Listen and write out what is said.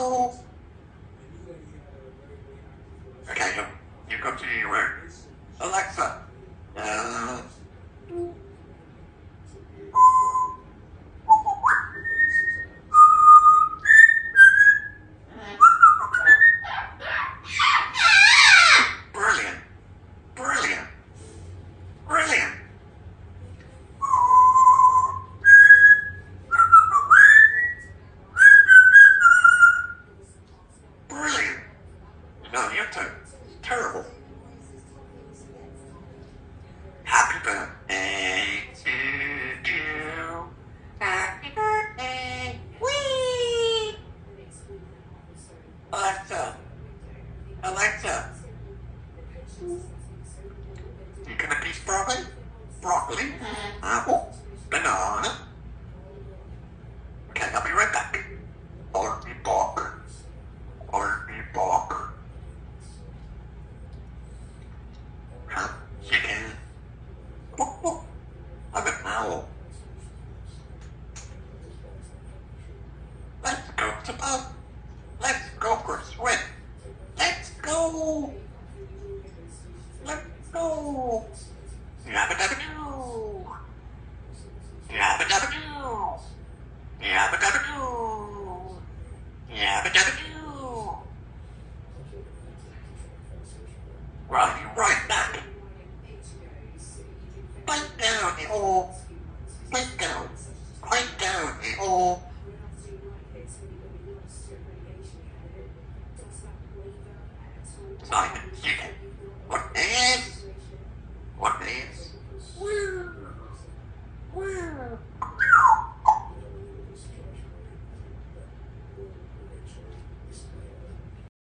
go. Okay, you go to your room. Alexa. Brilliant. Brilliant. Brilliant. Brilliant. No, you're terrible. Happy birthday to you. Happy birthday. Whee! Alexa. Alexa. You gonna piece broccoli? Broccoli? Apple? Banana? Okay, I'll be right back. I'll be back. I'll be back. Huh? Chicken? I'm an owl. Let's go to pub. Let's go for a swim. Let's go. Let's go. Yabba dabba doo. Yabba dabba doo. Yabba dabba doo. Yabba dabba doo. Right back. Bite down, you all. Bite down. Bite down, you all. Simon, Chicken. Whatever